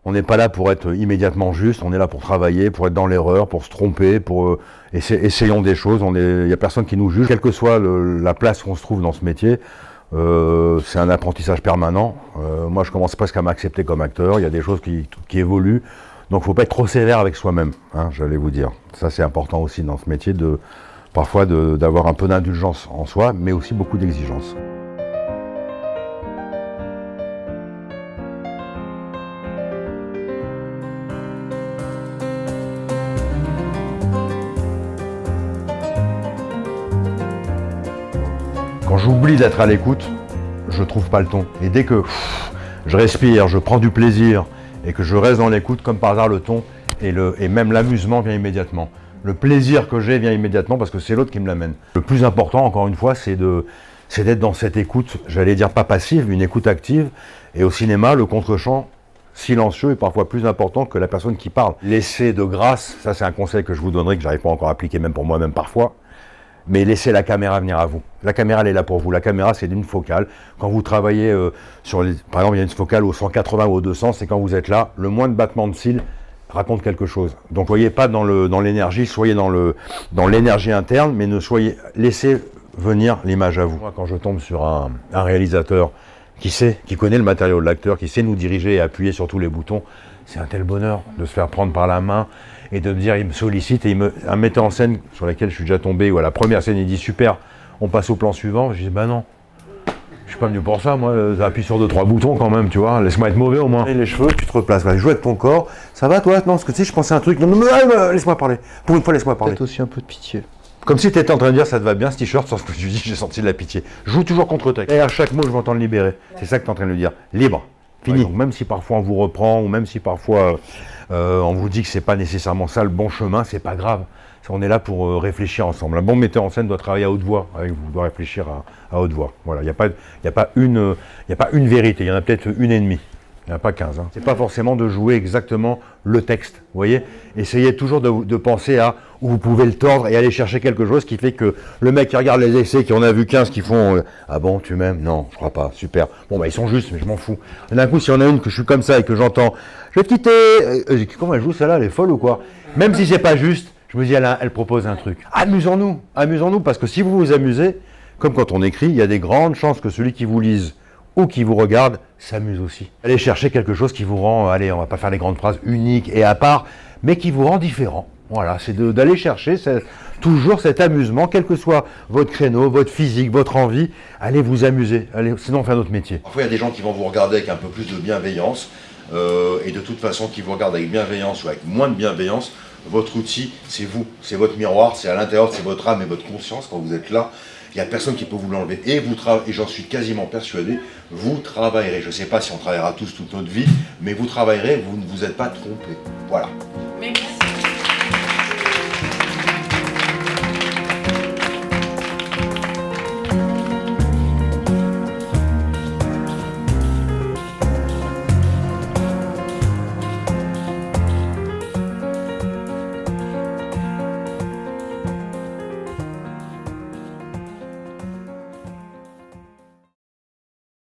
On n'est pas là pour être immédiatement juste, on est là pour travailler, pour être dans l'erreur, pour se tromper, pour essayons des choses. Il n'y a personne qui nous juge, quelle que soit la place qu'on se trouve dans ce métier. C'est un apprentissage permanent. Moi, je commence presque à m'accepter comme acteur. Il y a des choses qui évoluent. Donc, il ne faut pas être trop sévère avec soi-même, hein, j'allais vous dire. Ça, c'est important aussi dans ce métier, parfois d'avoir un peu d'indulgence en soi, mais aussi beaucoup d'exigence. Quand j'oublie d'être à l'écoute, je trouve pas le ton. Et dès que je respire, je prends du plaisir et que je reste dans l'écoute, comme par hasard, le ton et même l'amusement vient immédiatement. Le plaisir que j'ai vient immédiatement parce que c'est l'autre qui me l'amène. Le plus important, encore une fois, c'est d'être dans cette écoute, j'allais dire pas passive, une écoute active. Et au cinéma, le contre-champ silencieux est parfois plus important que la personne qui parle. Laissez de grâce, ça c'est un conseil que je vous donnerai, que j'arrive pas encore à appliquer même pour moi-même parfois. Mais laissez la caméra venir à vous. La caméra, elle est là pour vous. La caméra, c'est une focale. Quand vous travaillez par exemple, il y a une focale au 180 ou au 200, c'est quand vous êtes là, le moindre battement de cils raconte quelque chose. Donc, soyez pas dans l'énergie, soyez dans l'énergie interne, mais laissez venir l'image à vous. Moi, quand je tombe sur un réalisateur qui connaît le matériau de l'acteur, qui sait nous diriger et appuyer sur tous les boutons, c'est un tel bonheur de se faire prendre par la main et de me dire, il me sollicite et un metteur en scène sur lequel je suis déjà tombé, où à la première scène il dit super, on passe au plan suivant, je dis bah non, je suis pas venu pour ça, moi, appuie sur 2-3 boutons quand même, tu vois, laisse-moi être mauvais au moins. Et les cheveux, tu te replaces, joue avec ton corps, ça va toi? Non, parce que tu sais, je pensais à un truc, non, laisse-moi parler, pour une fois laisse-moi parler. Peut-être aussi un peu de pitié. Comme si tu étais en train de dire ça te va bien ce t-shirt, sans ce que tu dis, j'ai senti de la pitié. Joue toujours contre texte. Et à chaque mot, je m'entends le libérer. C'est ça que tu es en train de lui dire. Libre. Fini. Ouais, donc même si parfois on vous reprend, ou même si parfois on vous dit que c'est pas nécessairement ça le bon chemin, c'est pas grave. On est là pour réfléchir ensemble. Un bon metteur en scène doit travailler à haute voix avec vous, doit réfléchir à haute voix. Voilà, il n'y a pas une vérité, il y en a peut-être une et demie. Il n'y en a pas 15. Hein. C'est pas forcément de jouer exactement le texte, vous voyez. Essayez toujours de penser à où vous pouvez le tordre et aller chercher quelque chose qui fait que le mec qui regarde les essais, qui en a vu 15 qui font ah bon, tu m'aimes? Non, je crois pas, super. Bon, bah ils sont justes, mais je m'en fous. Et d'un coup, s'il y en a une que je suis comme ça et que j'entends je vais te quitter, comment elle joue celle-là, elle est folle ou quoi? Même si c'est pas juste, je me dis elle propose un truc. Amusons-nous, parce que si vous vous amusez, comme quand on écrit, il y a des grandes chances que celui qui vous lise ou qui vous regarde s'amuse aussi. Allez chercher quelque chose qui vous rend, allez, on va pas faire les grandes phrases uniques et à part, mais qui vous rend différent. Voilà, c'est d'aller chercher toujours cet amusement, quel que soit votre créneau, votre physique, votre envie, allez vous amuser, sinon on fait un autre métier. Parfois il y a des gens qui vont vous regarder avec un peu plus de bienveillance, et de toute façon qui vous regardent avec bienveillance ou avec moins de bienveillance, votre outil, c'est vous, c'est votre miroir, c'est à l'intérieur, c'est votre âme et votre conscience quand vous êtes là. Il n'y a personne qui peut vous l'enlever. Et j'en suis quasiment persuadé, vous travaillerez. Je ne sais pas si on travaillera tous toute notre vie, mais vous travaillerez, vous ne vous êtes pas trompé. Voilà.